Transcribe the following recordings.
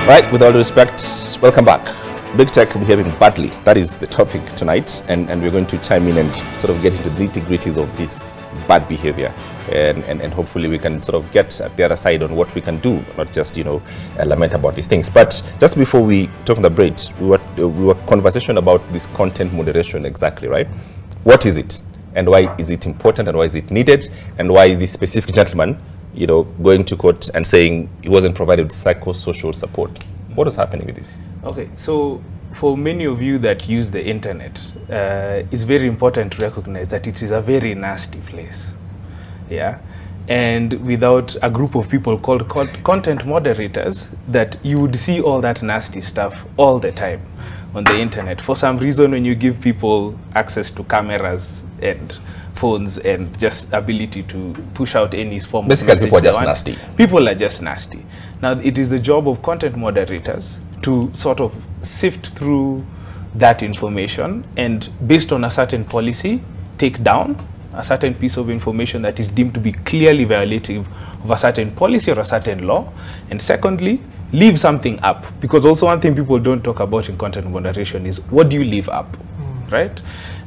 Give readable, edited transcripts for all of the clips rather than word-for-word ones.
Right, with all due respect, welcome back. Big tech behaving badly. That is the topic tonight, and we're going to chime in and sort of get into the nitty-gritties of this bad behavior, and hopefully we can sort of get at the other side on what we can do, not just, you know, lament about these things. But just before we talk on the break, we were conversation about this content moderation exactly, right? What is it, and why is it important, and why is it needed, and why this specific gentleman, you know, going to court and saying he wasn't provided with psychosocial support? What is happening with this? Okay, so for many of you that use the internet, it's very important to recognize that it is a very nasty place. Yeah, and without a group of people called content moderators, that you would see all that nasty stuff all the time on the internet. For some reason, when you give people access to cameras and phones and just ability to push out any form basically of people are just nasty. People are just nasty. Now, it is the job of content moderators to sort of sift through that information and, based on a certain policy, take down a certain piece of information that is deemed to be clearly violative of a certain policy or a certain law. And secondly, leave something up. Because also one thing people don't talk about in content moderation is, what do you leave up? Right?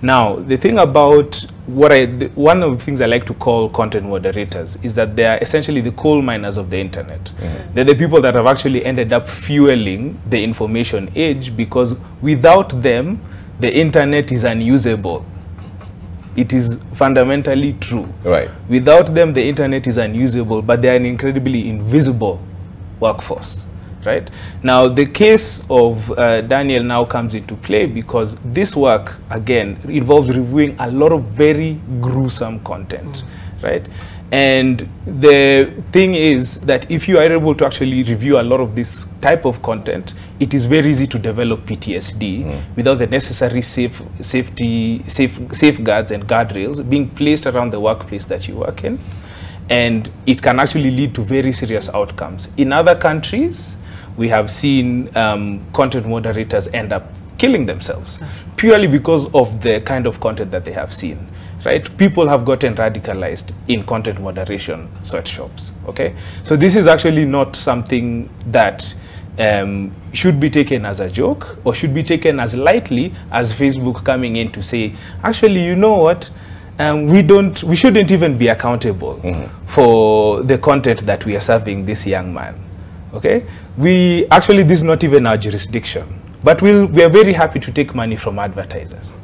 Now, the thing about one of the things I like to call content moderators is that they are essentially the coal miners of the internet. Mm-hmm. They're the people that have actually ended up fueling the information age, because without them, the internet is unusable. It is fundamentally true. Right. Without them, the internet is unusable, but they are an incredibly invisible workforce. Right? Now, the case of Daniel now comes into play because this work, again, involves reviewing a lot of very gruesome content, right? And the thing is that if you are able to actually review a lot of this type of content, it is very easy to develop PTSD without the necessary safeguards and guardrails being placed around the workplace that you work in. And it can actually lead to very serious outcomes. In other countries, we have seen content moderators end up killing themselves purely because of the kind of content that they have seen, right? People have gotten radicalized in content moderation sweatshops, okay? So this is actually not something that should be taken as a joke or should be taken as lightly as Facebook coming in to say, actually, you know what? We shouldn't even be accountable for the content that we are serving this young man. Okay, this is not even our jurisdiction, but we are very happy to take money from advertisers.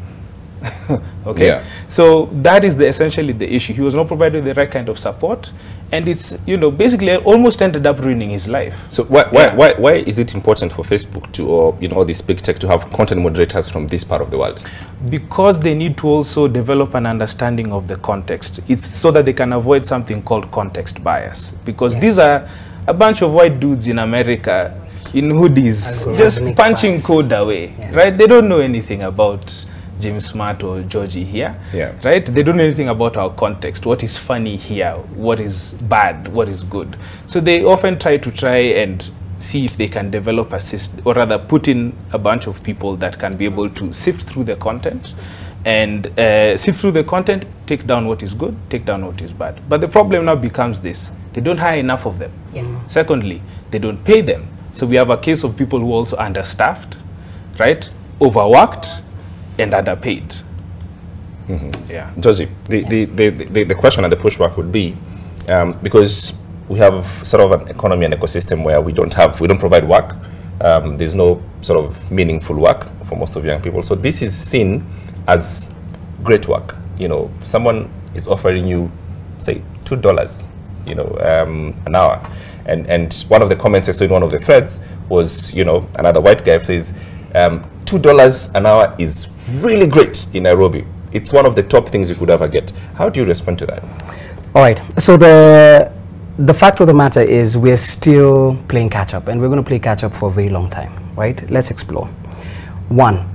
Okay, yeah. So that is essentially the issue. He was not provided the right kind of support, and it's, you know, basically almost ended up ruining his life. So why is it important for Facebook to, or, you know, all these big tech to have content moderators from this part of the world? Because they need to also develop an understanding of the context. It's so that they can avoid something called context bias, because these are a bunch of white dudes in America in hoodies, just punching code away, right? They don't know anything about James Smart or Georgie here, right? They don't know anything about our context, what is funny here, what is bad, what is good. So they often try and see if they can develop a system, or rather put in a bunch of people that can be able to sift through the content and take down what is good, take down what is bad. But the problem now becomes this: they don't hire enough of them. Yes. Secondly, they don't pay them. So we have a case of people who are also understaffed, right? Overworked and underpaid. Yeah. Georgie, the question and the pushback would be, because we have sort of an economy and ecosystem where we don't provide work. There's no sort of meaningful work for most of young people. So this is seen as great work. You know, someone is offering you, say, $2, you know, an hour. And one of the comments I saw in one of the threads was, you know, another white guy says, $2 an hour is really great in Nairobi. It's one of the top things you could ever get. How do you respond to that? All right. So the fact of the matter is we're still playing catch up, and we're going to play catch up for a very long time, right? Let's explore. One,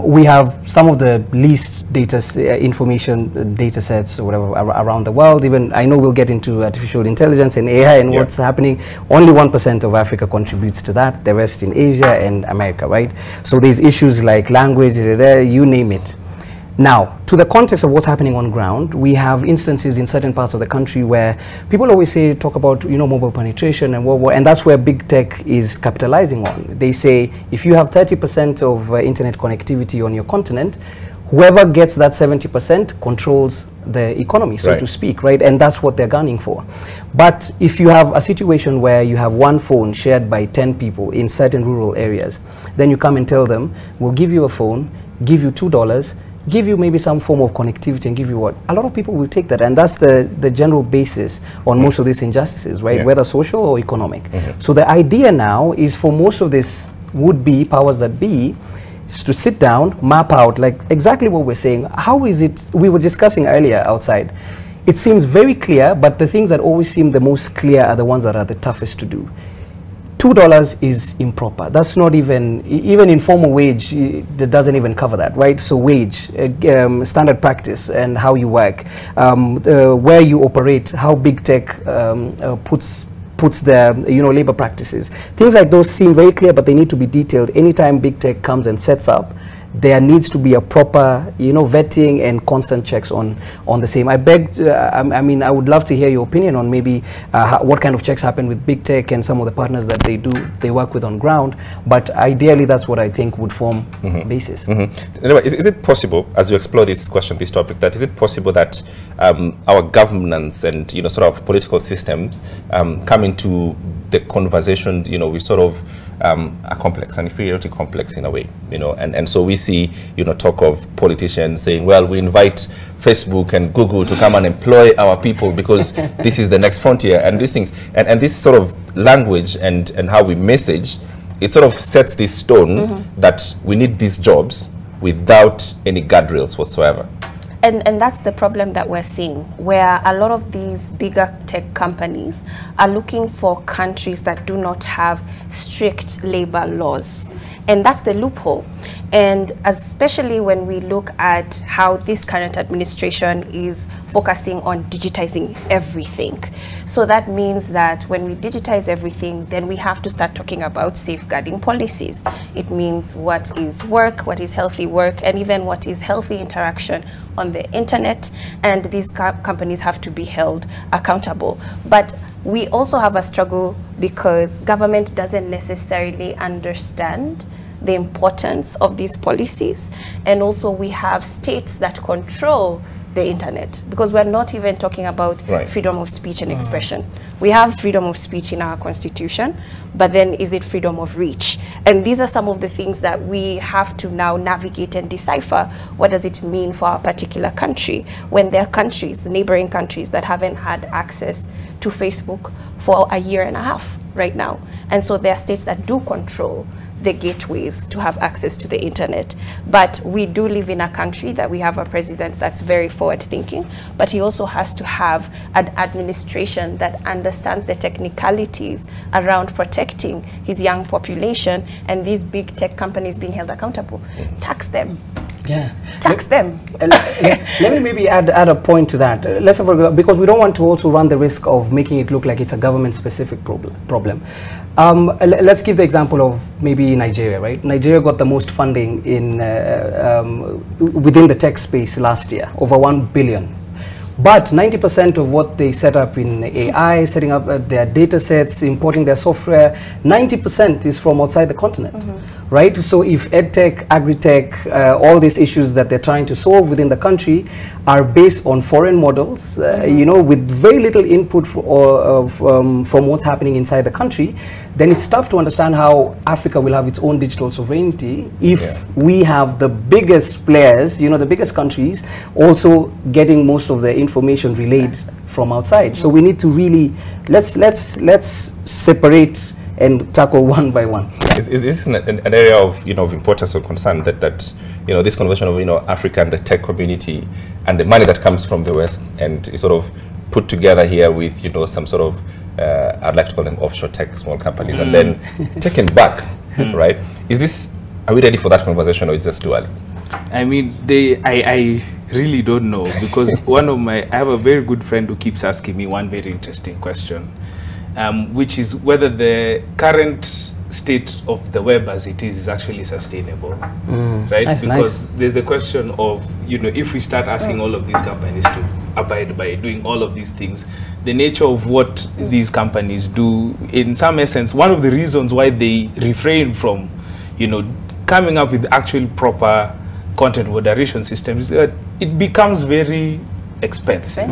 we have some of the least information data sets or whatever around the world. Even I know we'll get into artificial intelligence and AI and what's happening. Only 1% of Africa contributes to that, the rest in Asia and America, right? So there's issues like language, you name it. Now, to the context of what's happening on ground, we have instances in certain parts of the country where people always talk about, mobile penetration and that's where big tech is capitalizing on. They say if you have 30% of internet connectivity on your continent, whoever gets that 70% controls the economy, so to speak, right? And that's what they're gunning for. But if you have a situation where you have one phone shared by 10 people in certain rural areas, then you come and tell them, we'll give you a phone, give you $2, give you maybe some form of connectivity and give you what? A lot of people will take that, and that's the general basis on most of these injustices, right? Whether social or economic. So the idea now is for most of this would-be powers that be is to sit down, map out like exactly what we're saying. How is it, we were discussing earlier outside, it seems very clear, but the things that always seem the most clear are the ones that are the toughest to do. $2 is improper. That's not even informal wage, that doesn't even cover that, right? So wage, standard practice and how you work, where you operate, how big tech puts their labor practices. Things like those seem very clear, but they need to be detailed. Anytime big tech comes and sets up, there needs to be a proper vetting and constant checks on the same. I beg, I mean, I would love to hear your opinion on maybe what kind of checks happen with big tech and some of the partners that they work with on ground, but ideally that's what I think would form basis. Anyway, is it possible, as you explore this question, this topic, that is it possible that our governance and sort of political systems come into the conversation, we sort of a complex, an inferiority complex in a way, and so we see, talk of politicians saying, well, we invite Facebook and Google to come and employ our people because this is the next frontier, and these things, and this sort of language and how we message, it sort of sets this stone that we need these jobs without any guardrails whatsoever. And that's the problem that we're seeing, where a lot of these bigger tech companies are looking for countries that do not have strict labor laws. And that's the loophole. And especially when we look at how this current administration is focusing on digitizing everything. So that means that when we digitize everything, then we have to start talking about safeguarding policies. It means what is work, what is healthy work, and even what is healthy interaction on the internet. And these companies have to be held accountable. But we also have a struggle because government doesn't necessarily understand the importance of these policies, and also we have states that control the internet, because we're not even talking about freedom of speech and expression. We have freedom of speech in our constitution, but then is it freedom of reach? And these are some of the things that we have to now navigate and decipher. What does it mean for our particular country when there are countries, neighboring countries, that haven't had access to Facebook for a year and a half right now? And so there are states that do control the gateways to have access to the internet. But we do live in a country that we have a president that's very forward thinking, but he also has to have an administration that understands the technicalities around protecting his young population and these big tech companies being held accountable. Tax them. Tax them. Let me maybe add a point to that. Let's have because we don't want to also run the risk of making it look like it's a government-specific problem. Let's give the example of maybe Nigeria, right? Nigeria got the most funding in within the tech space last year, over 1 billion. But 90% of what they set up in AI, setting up their data sets, importing their software, 90% is from outside the continent, right? So if EdTech, Agri-Tech, all these issues that they're trying to solve within the country are based on foreign models, with very little input from what's happening inside the country, then it's tough to understand how Africa will have its own digital sovereignty if we have the biggest players, the biggest countries, also getting most of the information relayed from outside. So we need to really, let's separate and tackle one by one. Is this an area of of importance or concern that this conversation of Africa and the tech community and the money that comes from the West and is sort of put together here with some sort of I'd like to call them offshore tech small companies and then taken back, right? Are we ready for that conversation, or it's just too early? I mean, I really don't know, because I have a very good friend who keeps asking me one very interesting question, which is whether the current state of the web as it is actually sustainable, right? That's because nice. there's a question of, you know, if we start asking all of these companies to abide by doing all of these things, the nature of what these companies do, in some essence, one of the reasons why they refrain from, you know, coming up with actual proper content moderation systems is that it becomes very expensive.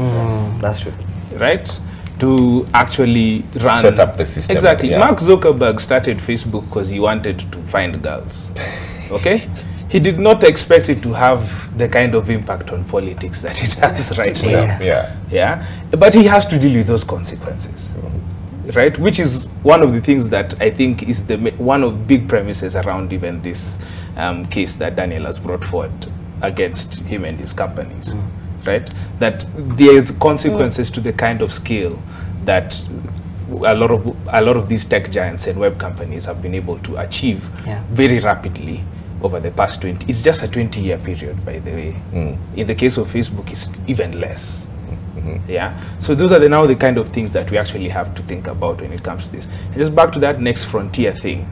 That's true. Right? To actually run, set up the system. Exactly. Yeah. Mark Zuckerberg started Facebook because he wanted to find girls. Okay? He did not expect it to have the kind of impact on politics that it has right now. Yeah. Yeah? But he has to deal with those consequences. Right? Which is one of the things that I think is one of big premises around even this case that Daniel has brought forward against him and his companies. Right? That there's consequences to the kind of scale that a lot of these tech giants and web companies have been able to achieve very rapidly over the past 20. It's just a 20-year period, by the way. In the case of Facebook, it's even less. Yeah. So those are now the kind of things that we actually have to think about when it comes to this. And just back to that next frontier thing.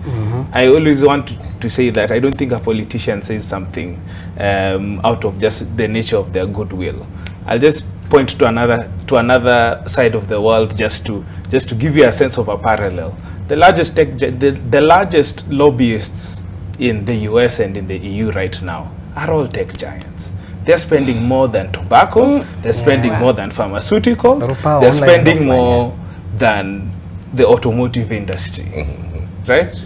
I always want to say that I don't think a politician says something out of just the nature of their goodwill. I'll just point to another side of the world just to give you a sense of a parallel. The largest the largest lobbyists in the US and in the EU right now are all tech giants. They're spending more than tobacco, they're spending more than pharmaceuticals, they're spending more than the automotive industry, right?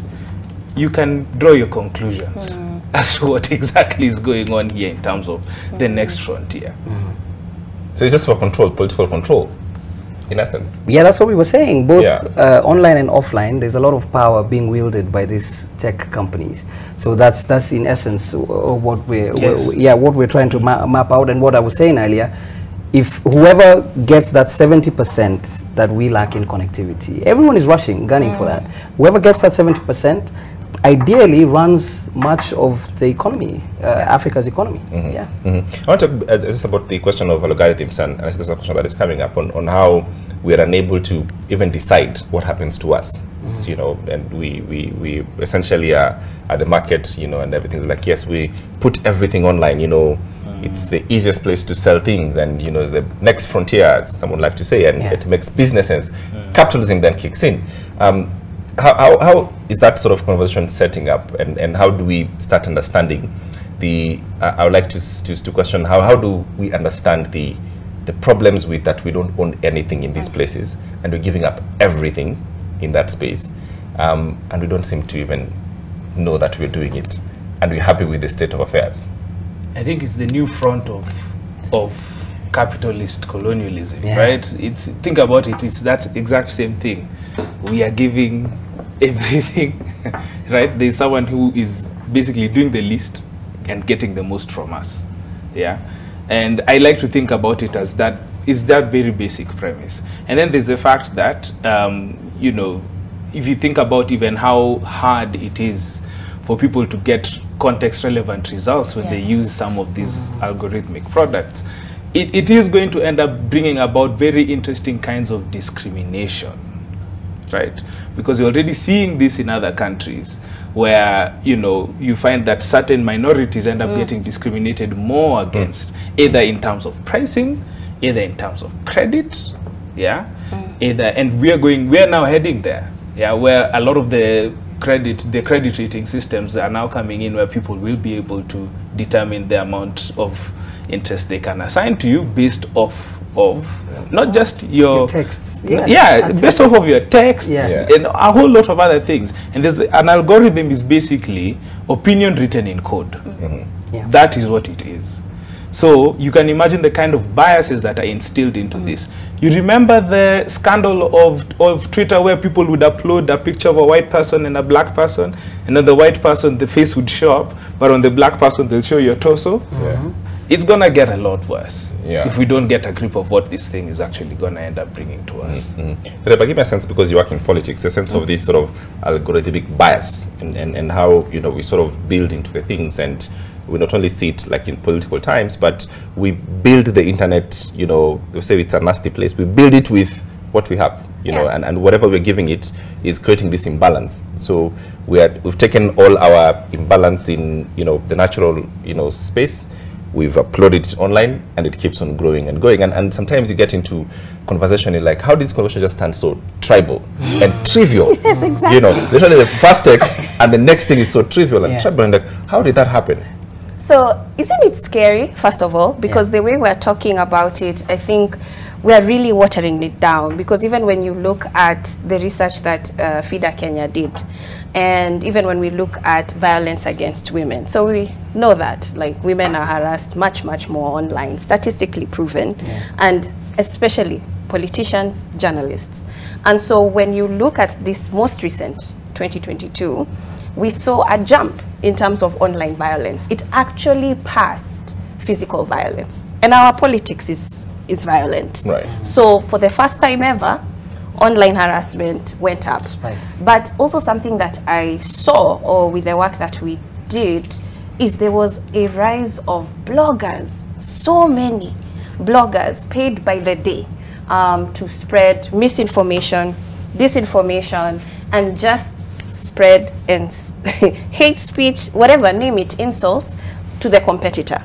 You can draw your conclusions as to what exactly is going on here in terms of the next frontier. So it's just for control, political control, in essence. Yeah, that's what we were saying. Both online and offline, there's a lot of power being wielded by these tech companies. So that's in essence what we're trying to map out. And what I was saying earlier, if whoever gets that 70% that we lack in connectivity, everyone is gunning for that. Whoever gets that 70%, ideally runs much of the economy, Africa's economy. I want to talk just about the question of algorithms, and this is a question that is coming up on how we are unable to even decide what happens to us. So, you know, and we essentially are at the market, you know, and everything's like, yes, we put everything online, you know, it's the easiest place to sell things, and, you know, it's the next frontier, as someone like to say, and it makes business sense. Capitalism then kicks in. How is that sort of conversation setting up, and how do we start understanding the, I would like to question, how do we understand the problems with that we don't own anything in these places, and we're giving up everything in that space, and we don't seem to even know that we're doing it, and we're happy with the state of affairs? I think it's the new front of capitalist colonialism, right? Think about it, it's that exact same thing. We are giving everything, right? There's someone who is basically doing the least and getting the most from us. And I like to think about it as that is that very basic premise. And then there's the fact that you know, if you think about even how hard it is for people to get context relevant results when they use some of these algorithmic products, it is going to end up bringing about very interesting kinds of discrimination, right? Because you're already seeing this in other countries where, you know, you find that certain minorities end up getting discriminated more against, either in terms of pricing, either in terms of credit, and we're now heading there, where a lot of the credit rating systems are now coming in, where people will be able to determine the amount of interest they can assign to you based off of not just your texts, based off of your texts and a whole lot of other things. And there's an algorithm is basically opinion written in code. That is what it is. So you can imagine the kind of biases that are instilled into this. You remember the scandal of Twitter, where people would upload a picture of a white person and a black person, and then the white person, the face would show up, but on the black person, they'll show your torso. It's going to get a lot worse if we don't get a grip of what this thing is actually going to end up bringing to us. But give me a sense, because you work in politics, a sense of this sort of algorithmic bias and how, you know, we sort of build into the things, and we not only see it like in political times, but we build the internet, you know, we say it's a nasty place, we build it with what we have, you know, and whatever we're giving it is creating this imbalance. So we've taken all our imbalance in, you know, the natural, you know, space, we've uploaded it online, and it keeps on growing and going. And sometimes you get into conversation, you're like, how did this conversation just turn so tribal and trivial? Yes, exactly. You know, literally the first text and the next thing is so trivial and tribal. And like, how did that happen? So isn't it scary, first of all, because the way we're talking about it, I think we're really watering it down, because even when you look at the research that FIDA Kenya did, and even when we look at violence against women, so we know that like women are harassed much more online, statistically proven, and especially politicians, journalists. And so when you look at this most recent 2022, we saw a jump in terms of online violence. It actually passed physical violence, and our politics is violent. Right. So for the first time ever, online harassment went up. Right. But also something that I saw, or with the work that we did, is there was a rise of bloggers, so many bloggers paid by the day to spread misinformation, disinformation, and just spread and hate speech, whatever, name it, insults to the competitor.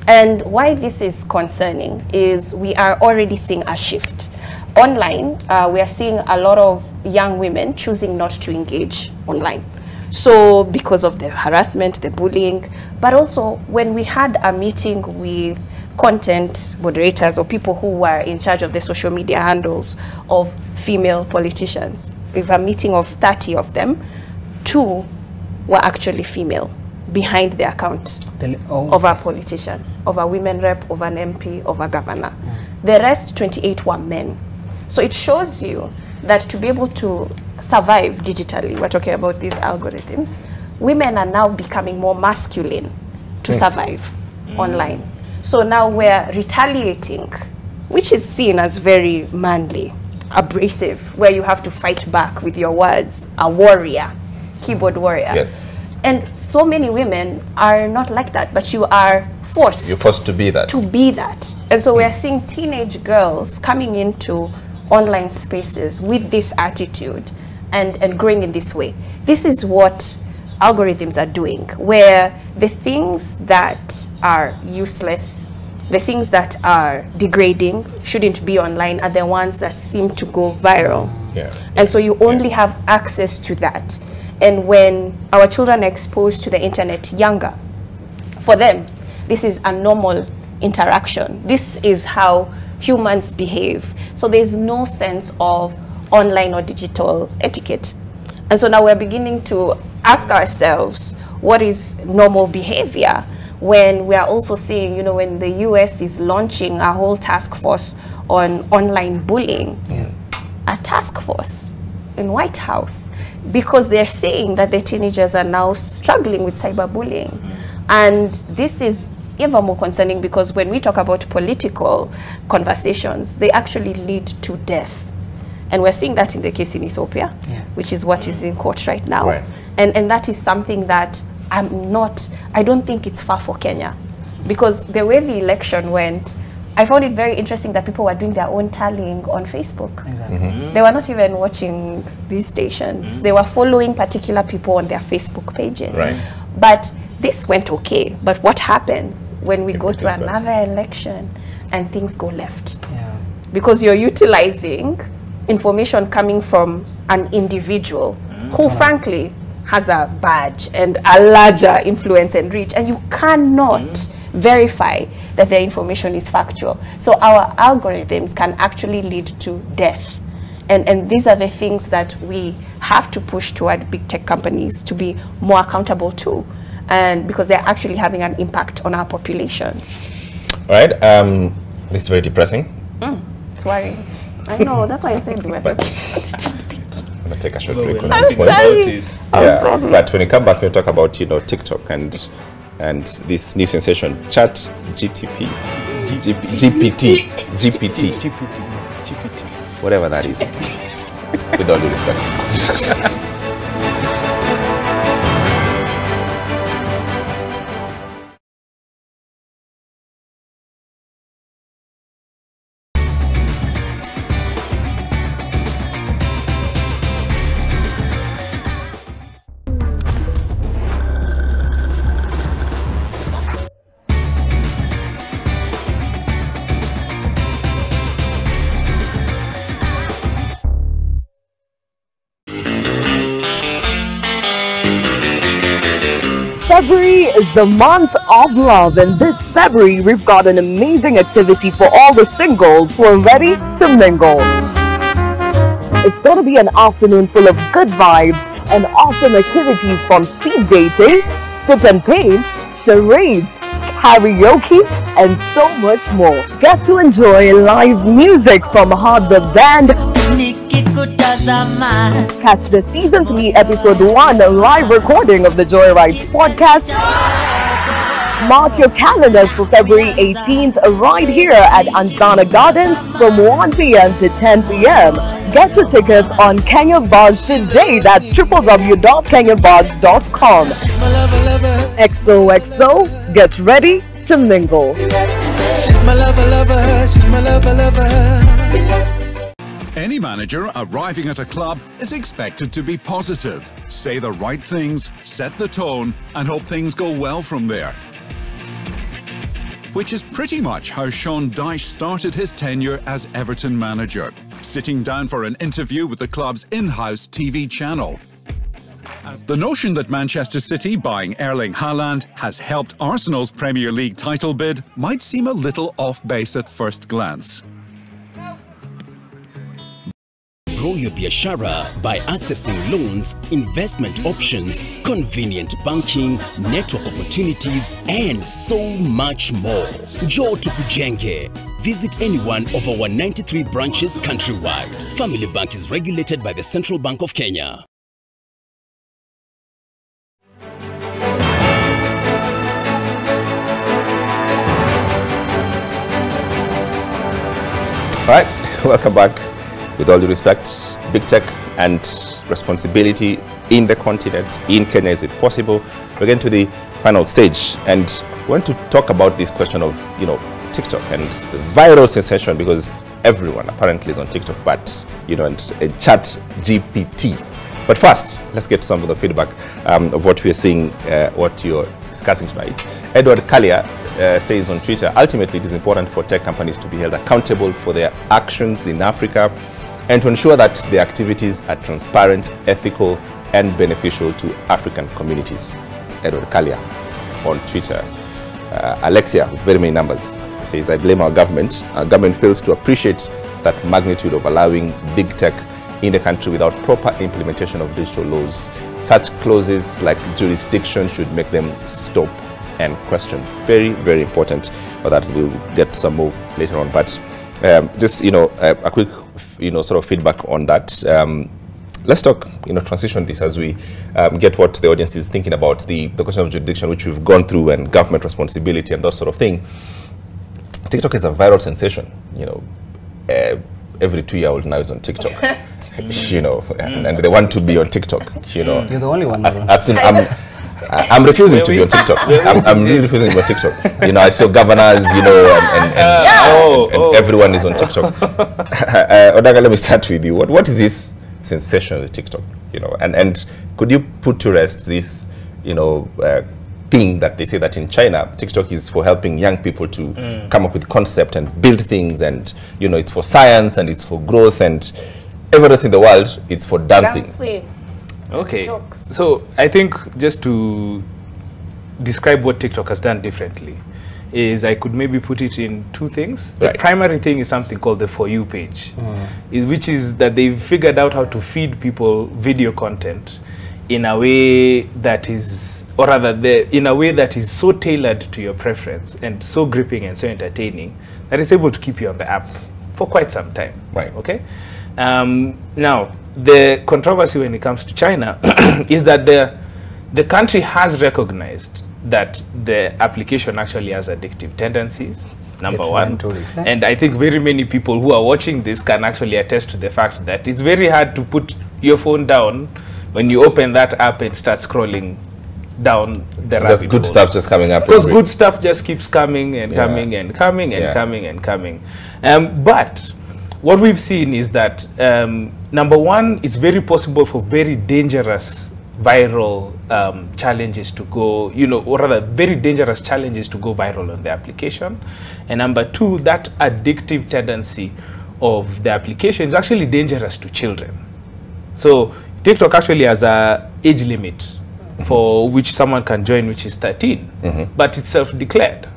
And why this is concerning is we are already seeing a shift. Online, we are seeing a lot of young women choosing not to engage online. So because of the harassment, the bullying, but also when we had a meeting with content moderators or people who were in charge of the social media handles of female politicians, with a meeting of 30 of them, 2 were actually female behind the account of a politician, of a women rep, of an MP, of a governor. The rest, 28, were men. So it shows you that to be able to survive digitally, we're talking about these algorithms, women are now becoming more masculine to survive online. So now we're retaliating, which is seen as very manly, abrasive, where you have to fight back with your words, a warrior, keyboard warrior. Yes. And so many women are not like that, but you are forced. You're forced to be that. To be that. And so we're seeing teenage girls coming into online spaces with this attitude and growing in this way. This is what algorithms are doing, where the things that are useless, the things that are degrading, shouldn't be online, are the ones that seem to go viral. Yeah. And so you only have access to that. And when our children are exposed to the internet younger, for them, this is a normal interaction. This is how humans behave. So there's no sense of online or digital etiquette. And so now we're beginning to ask ourselves, what is normal behavior? When we are also seeing, you know, when the US is launching a whole task force on online bullying, a task force in White House, because they're saying that the teenagers are now struggling with cyberbullying. And this is even more concerning because when we talk about political conversations, they actually lead to death. And we're seeing that in the case in Ethiopia, which is what is in court right now. Right. And that is something that I don't think it's far for Kenya. Because the way the election went, I found it very interesting that people were doing their own tallying on Facebook. Exactly. They were not even watching these stations. They were following particular people on their Facebook pages. Right. But this went okay. But what happens when we go through another election and things go left? Because you're utilizing information coming from an individual who frankly has a badge and a larger influence and reach, and you cannot verify that their information is factual. So our algorithms can actually lead to death. And these are the things that we have to push toward big tech companies to be more accountable to, and because they're actually having an impact on our population. All right. This is very depressing. It's worrying. I know, that's why I said we were But I'm gonna take a short break on I'm this point. sorry. Yeah, but when we come back, we'll talk about, you know, TikTok and this new sensation, GPT, whatever that is. With all due respect. February is the month of love, and this February we've got an amazing activity for all the singles who are ready to mingle. It's going to be an afternoon full of good vibes and awesome activities from speed dating, sip and paint, charades, karaoke, and so much more. Get to enjoy live music from Hard the Band. Catch the Season 3 Episode 1 live recording of the Joyrides podcast. Mark your calendars for February 18th right here at Anzana Gardens from 1 p.m. to 10 p.m. Get your tickets on Kenya Buzz today. That's www.kenyabuzz.com. XOXO, get ready to mingle. She's my lover, she's my lover. Any manager arriving at a club is expected to be positive, say the right things, set the tone, and hope things go well from there. Which is pretty much how Sean Dyche started his tenure as Everton manager, sitting down for an interview with the club's in-house TV channel. The notion that Manchester City buying Erling Haaland has helped Arsenal's Premier League title bid might seem a little off base at first glance. Grow your biashara by accessing loans, investment options, convenient banking, network opportunities, and so much more. Njoo tukujenge. Visit any one of our 93 branches countrywide. Family Bank is regulated by the Central Bank of Kenya. All right, welcome back. With all due respect, big tech and responsibility in the continent, in Kenya, is it possible? We're getting to the final stage, and we want to talk about this question of, TikTok and the viral sensation, because everyone apparently is on TikTok, but, and Chat GPT. But first, let's get some of the feedback of what we're seeing, what you're discussing tonight. Edward Kalia says on Twitter, ultimately it is important for tech companies to be held accountable for their actions in Africa and to ensure that their activities are transparent, ethical, and beneficial to African communities. Edward Kalia on Twitter. Alexia, with very many numbers, says, I blame our government. Our government fails to appreciate that magnitude of allowing big tech in the country without proper implementation of digital laws. Such clauses like jurisdiction should make them stop and question. Very, very important. For that, we'll get some more later on. But just, a quick, sort of feedback on that. Let's talk, transition this as we get what the audience is thinking about the question of jurisdiction, which we've gone through, and government responsibility and that sort of thing. TikTok is a viral sensation. Every 2-year-old now is on TikTok. And they want to be on TikTok. You're the only one. I'm refusing to be on TikTok. I'm really refusing to be on TikTok. I saw governors, and everyone is on TikTok. Odaga, let me start with you. What is this sensation of TikTok? And could you put to rest this, thing that they say that in China, TikTok is for helping young people to come up with concept and build things, and it's for science and it's for growth, and everywhere else in the world it's for dancing. Okay, so I think just to describe what TikTok has done differently is I could maybe put it in two things. The primary thing is something called the For You page, which is that they've figured out how to feed people video content in a way that is, or rather, in a way that is so tailored to your preference and so gripping and so entertaining that it's able to keep you on the app for quite some time. Right. Okay. Now, the controversy when it comes to China is that the country has recognized that the application actually has addictive tendencies, number one. And I think very many people who are watching this can actually attest to the fact that it's very hard to put your phone down when you open that app and start scrolling down the rabbit hole. Good stuff just coming up. Because good stuff just keeps coming and coming and coming and coming and coming. But what we've seen is that, number one, it's very possible for very dangerous viral challenges to go, or rather very dangerous challenges to go viral on the application. And number two, that addictive tendency of the application is actually dangerous to children. So TikTok actually has a age limit for which someone can join, which is 13, but it's self-declared.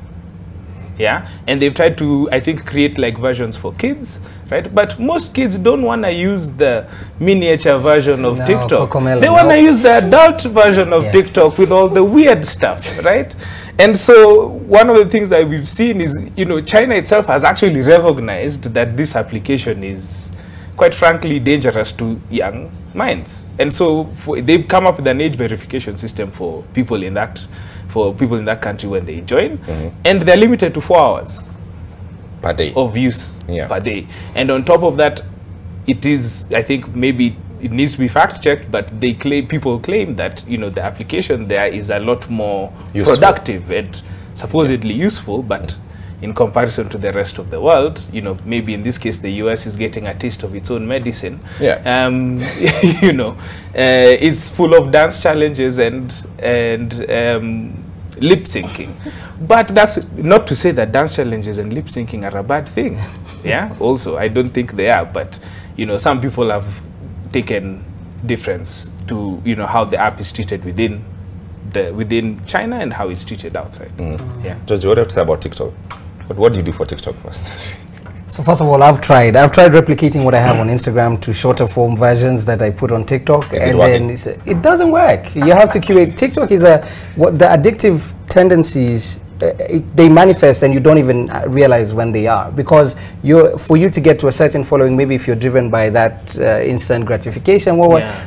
Yeah, and they've tried to, I think, create like versions for kids, right? But most kids don't want to use the miniature version of TikTok. They want to use the adult version of TikTok with all the weird stuff, right? And so one of the things that we've seen is, you know, China itself has actually recognized that this application is, quite frankly, dangerous to young minds. And so they've come up with an age verification system for people in that country when they join, and they're limited to 4 hours per day of use per day. And on top of that, it is, I think maybe it needs to be fact checked, but people claim that, you know, the application there is a lot more productive and supposedly useful, but in comparison to the rest of the world, you know, maybe in this case the US is getting a taste of its own medicine. You know, it's full of dance challenges and lip syncing. But that's not to say that dance challenges and lip syncing are a bad thing. Yeah, also I don't think they are, but you know, some people have taken difference to, you know, how the app is treated within China and how it's treated outside. Yeah. George, what do you have to say about TikTok? But what do you do for TikTok first? So first of all, I've tried replicating what I have on Instagram to shorter form versions that I put on TikTok, and then it doesn't work. You have to curate. TikTok is the addictive tendencies, they manifest and you don't even realize when they are, because for you to get to a certain following, maybe if you're driven by that instant gratification,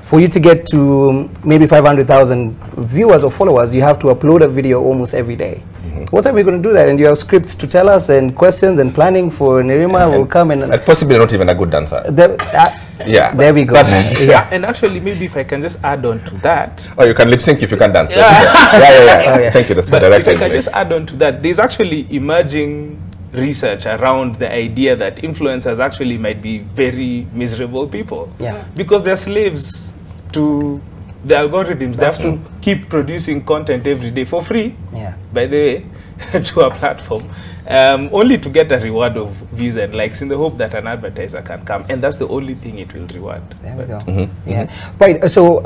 for you to get to maybe 500,000 viewers or followers, you have to upload a video almost every day. What are we going to do that? And you have scripts to tell us and questions and planning for Nerima will come and possibly not even a good dancer. There we go. And actually, maybe if I can just add on to that. Oh, you can lip sync if you can dance. Thank you. That's my director. If I can just add on to that, there's actually emerging research around the idea that influencers actually might be very miserable people. Because they're slaves to the algorithms. They have to keep producing content every day for free, by the way, to a platform, only to get a reward of views and likes in the hope that an advertiser can come, and that's the only thing it will reward. There we go. Right. So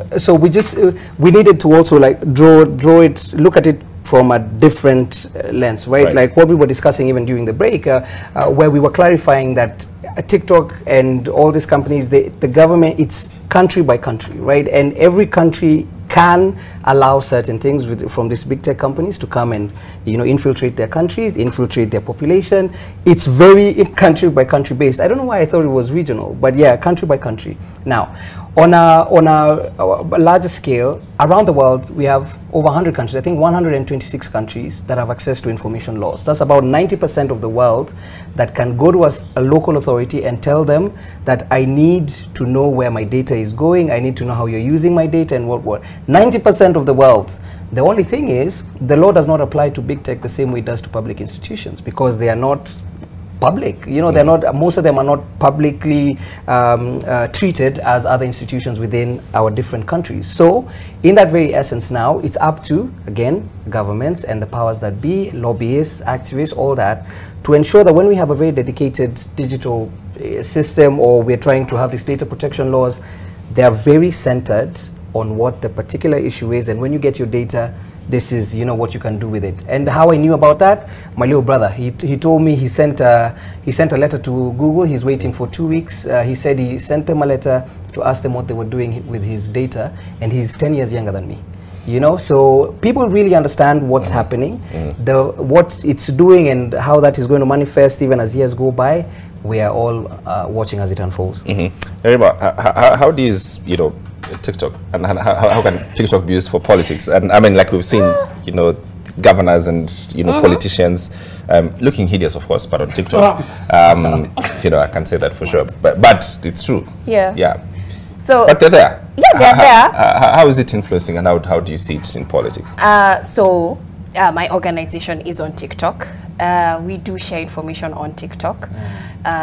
we needed to also like look at it from a different lens, right? Like what we were discussing even during the break, where we were clarifying that TikTok and all these companies, the government, it's country by country, right? And every country can allow certain things from these big tech companies to come and, you know, infiltrate their countries, infiltrate their population. It's very country by country based. I don't know why I thought it was regional, but yeah, country by country. Now, on a larger scale, around the world, we have over 100 countries, I think 126 countries that have access to information laws. That's about 90% of the world that can go to a local authority and tell them that I need to know where my data is going, I need to know how you're using my data and what. 90% of the world. The only thing is, the law does not apply to big tech the same way it does to public institutions, because they are not public, you know, they're not, most of them are not publicly treated as other institutions within our different countries. So in that very essence now, it's up to, again, governments and the powers that be, lobbyists, activists, all that, to ensure that when we have a very dedicated digital system, or we're trying to have these data protection laws, they are very centered on what the particular issue is, and when you get your data, this is, you know, what you can do with it. And how I knew about that, my little brother, he told me he sent a letter to Google. He's waiting for 2 weeks. He said he sent them a letter to ask them what they were doing with his data, and he's 10 years younger than me. You know, so people really understand what's happening, what it's doing, and how that is going to manifest even as years go by. We are all watching as it unfolds. How does, you know, TikTok, and how can TikTok be used for politics? And I mean, like we've seen, you know, governors and, you know, politicians looking hideous, of course, but on TikTok, you know, I can say that for sure. But it's true. Yeah. So, but they're there. Yeah, they're there. How is it influencing, and how do you see it in politics? My organization is on TikTok. We do share information on TikTok.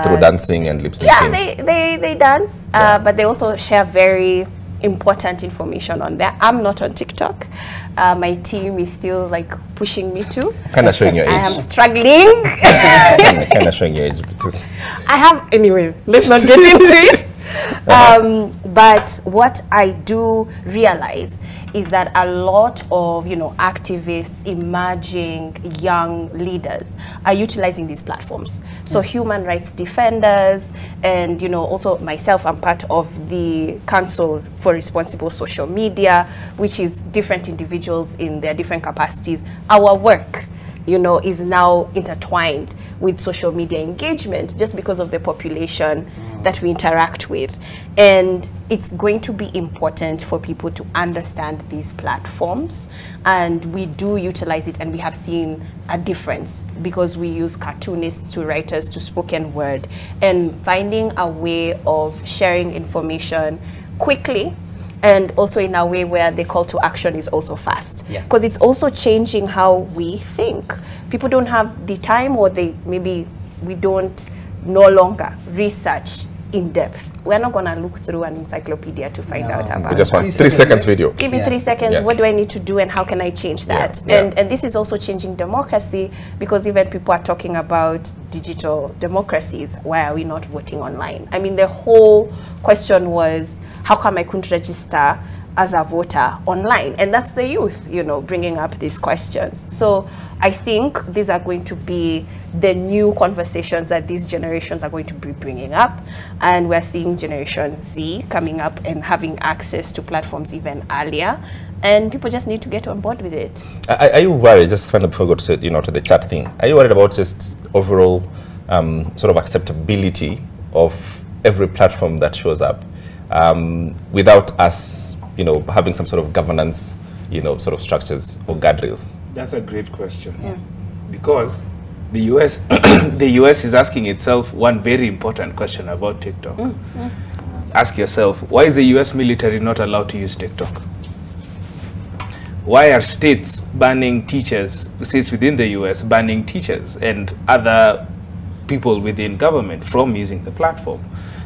Through dancing and lip syncing. Yeah, they dance, but they also share very important information on there. I'm not on TikTok. My team is still like pushing me to. Kind of showing your age. I am struggling. Kind of showing your age. I have, anyway, let's not get into it. But what I do realize is that a lot of, you know, activists, emerging young leaders are utilizing these platforms. So human rights defenders, and, you know, also myself, I'm part of the Council for Responsible Social Media, which is different individuals in their different capacities. Our work, you know, is now intertwined with social media engagement just because of the population that we interact with. And it's going to be important for people to understand these platforms, and we do utilize it, and we have seen a difference because we use cartoonists to writers to spoken word, and finding a way of sharing information quickly, and also in a way where the call to action is also fast. Because it's also changing how we think. People don't have the time, or we don't no longer research in depth. We're not going to look through an encyclopedia to find out about We just want 3 seconds video. Give me 3 seconds. Yes. What do I need to do, and how can I change that? And this is also changing democracy, because even people are talking about digital democracies. Why are we not voting online? I mean, the whole question was, how come I couldn't register as a voter online? And that's the youth, you know, bringing up these questions. So I think these are going to be the new conversations that these generations are going to be bringing up. And we're seeing Generation Z coming up and having access to platforms even earlier. And people just need to get on board with it. Are you worried, just kind of before we go to, you know, to the chat thing, are you worried about just overall sort of acceptability of every platform that shows up without us, you know, having some sort of governance, you know, sort of structures or guardrails? That's a great question. Because the US, the US is asking itself one very important question about TikTok. Ask yourself, why is the US military not allowed to use TikTok? Why are states banning teachers, states within the US banning teachers and other people within government from using the platform?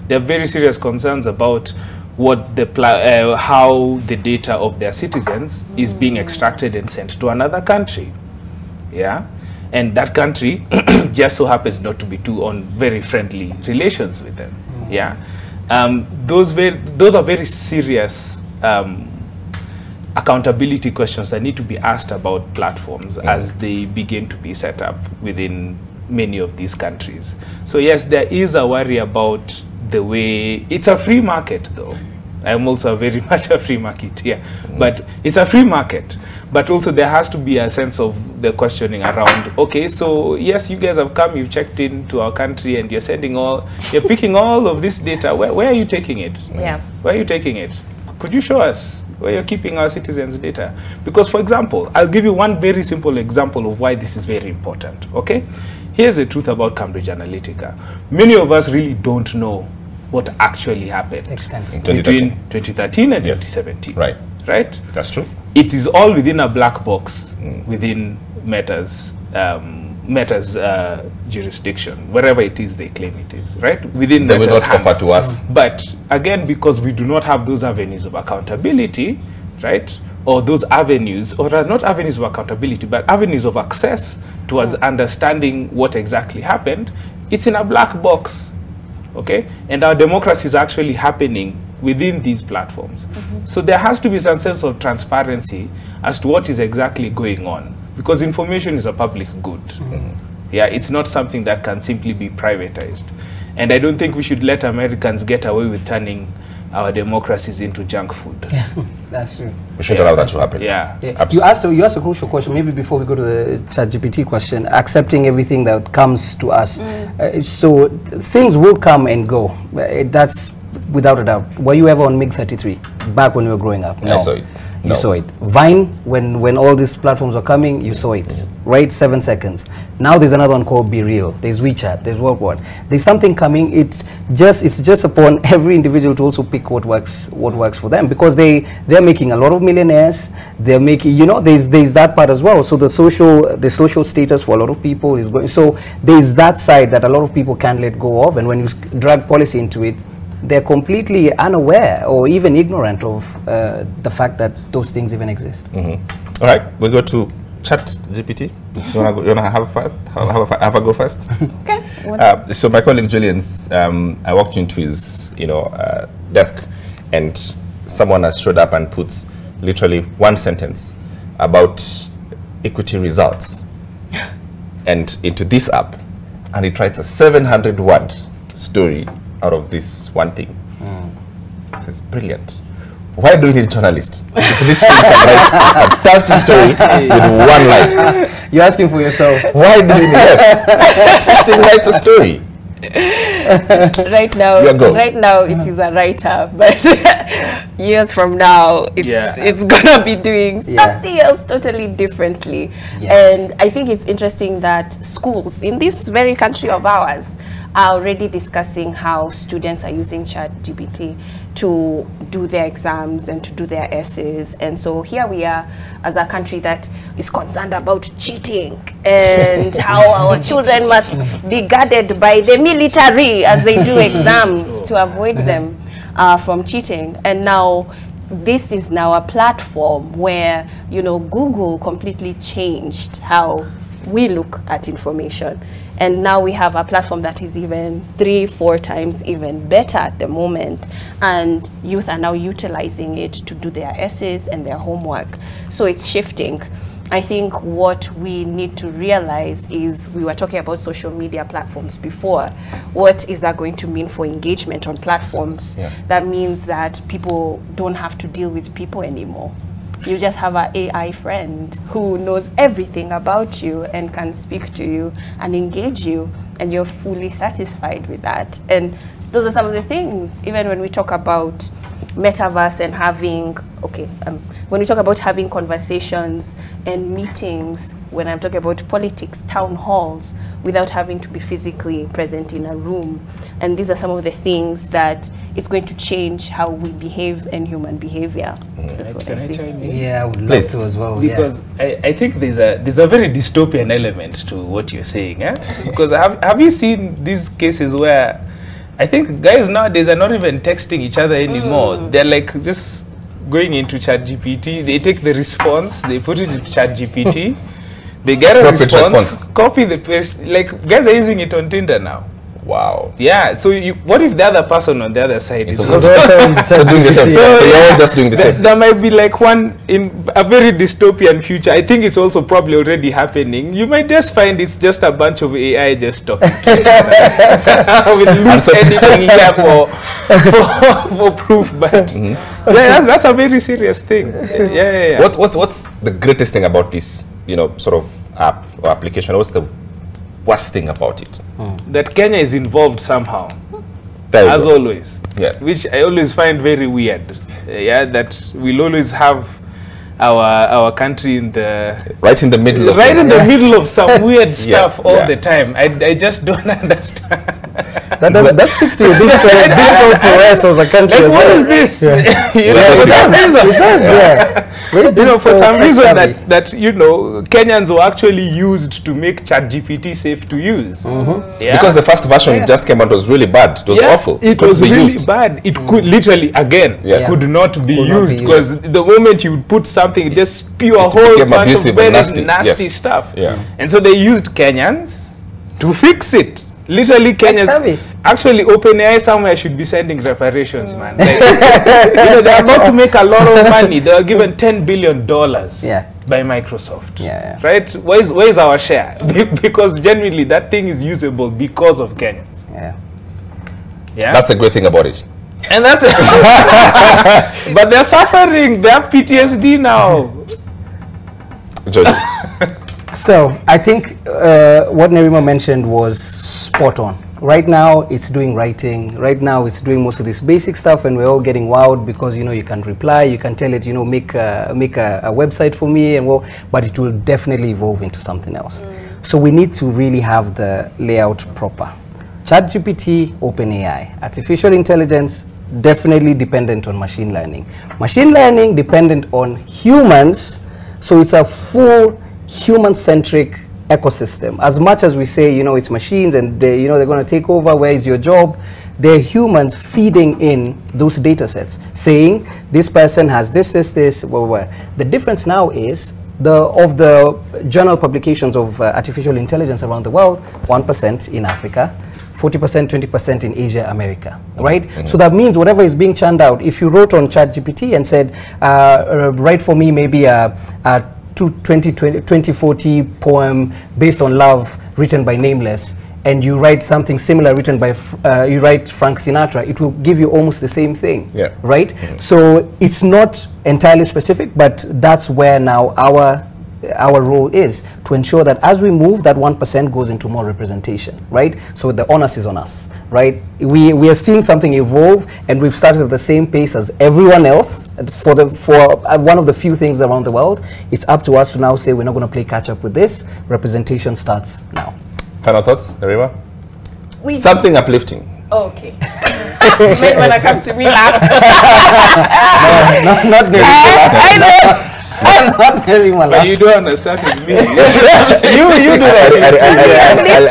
There are very serious concerns about what the how the data of their citizens is being extracted and sent to another country. And that country just so happens not to be too on very friendly relations with them. Those are very serious accountability questions that need to be asked about platforms as they begin to be set up within many of these countries. So yes, there is a worry about the way, it's a free market though. I'm also very much a free marketeer, but it's a free market. But also there has to be a sense of the questioning around, okay, so yes, you guys have come, you've checked into our country and you're sending you're picking all of this data. Where are you taking it? Where are you taking it? Could you show us where you're keeping our citizens' data? Because for example, I'll give you one very simple example of why this is very important, okay? Here's the truth about Cambridge Analytica. Many of us really don't know what actually happened between 2013 and 2017. Right? That's true. It is all within a black box within Meta's jurisdiction, wherever it is they claim it is, right? Within they will Meta's not offer to us. But again, because we do not have those avenues of accountability, right? Or those avenues, or not avenues of accountability, but avenues of access towards understanding what exactly happened, it's in a black box. Okay, and our democracy is actually happening within these platforms. So there has to be some sense of transparency as to what is exactly going on, because information is a public good. It's not something that can simply be privatized. And I don't think we should let Americans get away with turning our democracies into junk food. That's true. We should allow that to happen. You asked a crucial question, maybe before we go to the ChatGPT question, accepting everything that comes to us. So things will come and go. That's without a doubt. Were you ever on MiG-33 back when you were growing up? No. I saw it. You saw it. Vine, when all these platforms were coming, you saw it. Right? 7 seconds. Now there's another one called Be Real. There's WeChat. There's what. There's something coming. It's just upon every individual to also pick what works for them, because they're making a lot of millionaires. They're making, you know, there's that part as well. So the social status for a lot of people is going. So there's that side that a lot of people can't let go of, and when you drag policy into it, they're completely unaware or even ignorant of the fact that those things even exist. All right, we go to ChatGPT. You wanna have a go first? Okay. So my colleague Julian's, I walked into his, desk, and someone has showed up and puts literally one sentence about equity results, and into this app, and it writes a 700-word story out of this one thing. So it's brilliant. Why do we need journalists? If this thing can write a fantastic story with one line. You're asking for yourself. Why do we need this thing writes a story. Right now it is a writer, but years from now it's gonna be doing something else totally differently. And I think it's interesting that schools in this very country of ours are already discussing how students are using ChatGPT to do their exams and to do their essays. And so here we are as a country that is concerned about cheating and how our children must be guarded by the military as they do exams to avoid them from cheating. And now this is now a platform where, Google completely changed how we look at information. And now we have a platform that is even 3-4 times even better at the moment. And youth are now utilizing it to do their essays and their homework. So it's shifting. I think what we need to realize is, we were talking about social media platforms before. What is that going to mean for engagement on platforms? That means that people don't have to deal with people anymore. You just have an AI friend who knows everything about you and can speak to you and engage you, and you're fully satisfied with that. And those are some of the things, even when we talk about metaverse and having, when we talk about having conversations and meetings, when I'm talking about politics, town halls, without having to be physically present in a room. And these are some of the things that is going to change how we behave and human behavior. That's what I see. Yeah, I would love to as well. Because I think there's a very dystopian element to what you're saying. Because have you seen these cases where I think guys nowadays are not even texting each other anymore. They're like just going into ChatGPT, they take the response, they put it into ChatGPT, they get a response, copy the paste. Like, guys are using it on Tinder now. Wow. Yeah, so what if the other person on the other side is also doing the same? So you're all just doing the same. There might be like one in a very dystopian future. I think it's also probably already happening. You might just find it's just a bunch of AI just talking with loose editing here for proof. But that's a very serious thing. Yeah. What's the greatest thing about this, sort of app or application? What's the worst thing about it? That Kenya is involved somehow, as always. Yes. Which I always find very weird. That we'll always have our country in the right in the middle of the middle of some weird stuff all the time. I just don't understand. That speaks to your digital prowess as a country. Like, what is this? For some reason that Kenyans were actually used to make ChatGPT safe to use. Because the first version just came out, was really bad. It was awful. It was really bad. It could literally could not be used, because the moment you put something, it just spew a whole bunch of very nasty stuff. And so they used Kenyans to fix it. Literally, Kenyans. Actually, OpenAI somewhere should be sending reparations, man. Like, they're about to make a lot of money. They were given $10 billion by Microsoft. Right? Where is our share? Because genuinely, that thing is usable because of Kenyans. Yeah. That's the great thing about it. And that's but they're suffering. They have PTSD now. So I think what Nerima mentioned was spot on. Right now it's doing writing. Right now it's doing most of this basic stuff, and we're all getting wowed because you can reply, you can tell it make a website for me, and but it will definitely evolve into something else. So we need to really have the layout proper. ChatGPT, OpenAI, artificial intelligence definitely dependent on machine learning. Machine learning dependent on humans, so it's a full human-centric ecosystem. As much as we say, it's machines and they're going to take over, where is your job? They're humans feeding in those data sets, saying this person has this, blah, blah, blah. The difference now is of the journal publications of artificial intelligence around the world, 1% in Africa, 40%, 20% in Asia, America, right? So that means whatever is being churned out, if you wrote on ChatGPT and said, write for me maybe a 2040 poem based on love written by Nameless, and you write something similar written by, you write Frank Sinatra, it will give you almost the same thing, right? So it's not entirely specific, but that's where now our role is to ensure that as we move, that 1% goes into more representation, right? So the onus is on us, right? We are seeing something evolve, and we've started at the same pace as everyone else. For one of the few things around the world, it's up to us to now say we're not going to play catch up with this. Representation starts now. Final thoughts, Nerima? Something uplifting. Okay. Wait, when I come to me last. No, not Nerima. Not Nerima. But you don't understand me. you do that.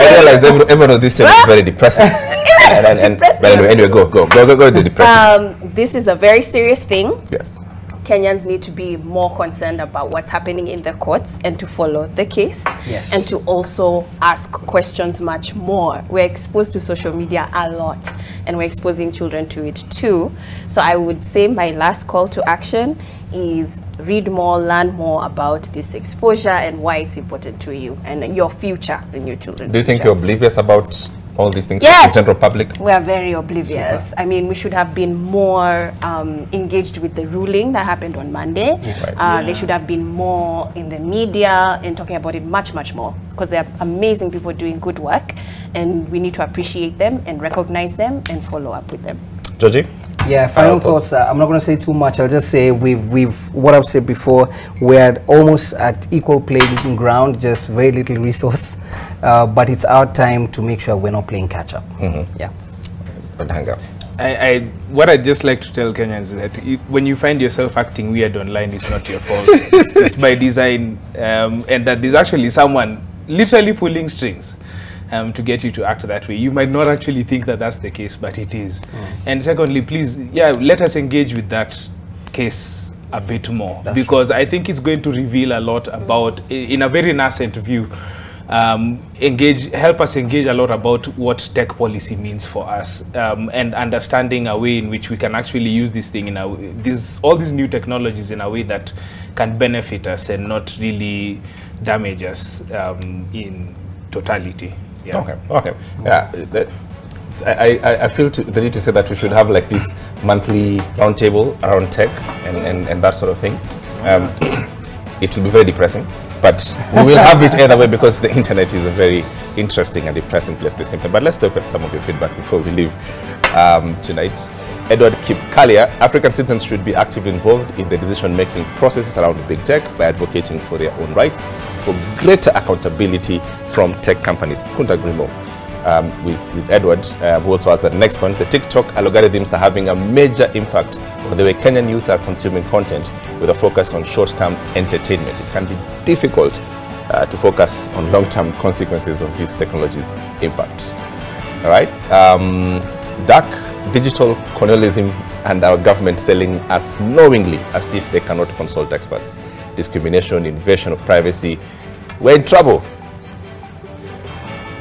I realize everyone of this time is very depressing. But anyway, go to the depressing. This is a very serious thing. Yes. Kenyans need to be more concerned about what's happening in the courts and to follow the case, and to also ask questions much more. We're exposed to social media a lot, and we're exposing children to it too. So I would say my last call to action is read more, learn more about this exposure and why it's important to you and your future and your children's Do you think future. you're oblivious about all these things Yes. in general public? We are very oblivious. I mean, we should have been more engaged with the ruling that happened on Monday. They should have been more in the media and talking about it much, much more, because there are amazing people doing good work, and we need to appreciate them and recognize them and follow up with them. Georgie? Yeah, final thoughts. I'm not going to say too much. I'll just say we've what I've said before. We're almost at equal playing ground, just very little resource. But it's our time to make sure we're not playing catch up. Yeah. What I'd just like to tell Kenyans is that when you find yourself acting weird online, it's not your fault. It's by design, and that there's actually someone literally pulling strings to get you to act that way. You might not actually think that that's the case, but it is. And secondly, please, let us engage with that case a bit more, because I think it's going to reveal a lot about, in a very nascent view, help us engage a lot about what tech policy means for us, and understanding a way in which we can actually use this thing all these new technologies in a way that can benefit us and not really damage us in totality. Okay. Yeah. I feel the need to say that we should have like this monthly roundtable around tech and that sort of thing. It will be very depressing, but we will have it either way, because the internet is a very interesting and depressing place at the same time. But let's talk about some of your feedback before we leave tonight. Edward Kipkalia: African citizens should be actively involved in the decision-making processes around big tech by advocating for their own rights, for greater accountability from tech companies. Couldn't agree more with Edward, who also has the next point. The TikTok algorithms are having a major impact on the way Kenyan youth are consuming content, with a focus on short-term entertainment. It can be difficult to focus on long-term consequences of these technologies' impact. All right. Dark digital colonialism and our government selling us knowingly as if they cannot consult experts. Discrimination, invasion of privacy. We're in trouble.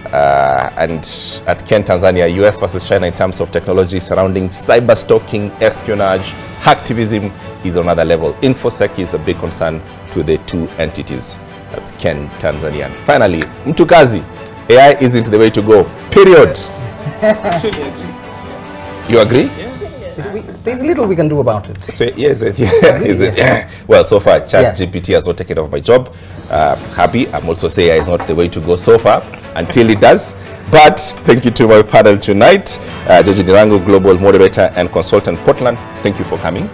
And at Ken, Tanzania, US versus China in terms of technology surrounding cyber stalking, espionage, hacktivism is on another level. InfoSec is a big concern to the two entities. That's Ken, Tanzania. And finally, Mtukazi, AI isn't the way to go, period. You agree? There's little we can do about it. So, yes, well, so far, ChatGPT has not taken over my job. Happy. I'm also saying AI is not the way to go so far, until it does. But thank you to my panel tonight, Georgie Ndirangu, Global Moderator and Consultant Portland. Thank you for coming.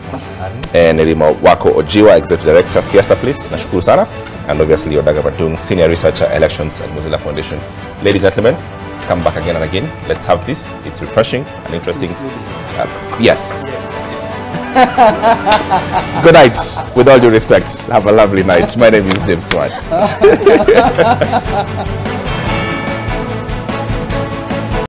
And Nerima Wako Ojiwa, Executive Director, Siasa Police. Nashukuru sana. And obviously, Odaga Batung, Senior Researcher, Elections at Mozilla Foundation. Ladies and gentlemen, come back again and again. Let's have this. It's refreshing and interesting. Yes. Good night. With all due respect, have a lovely night. My name is James Swart.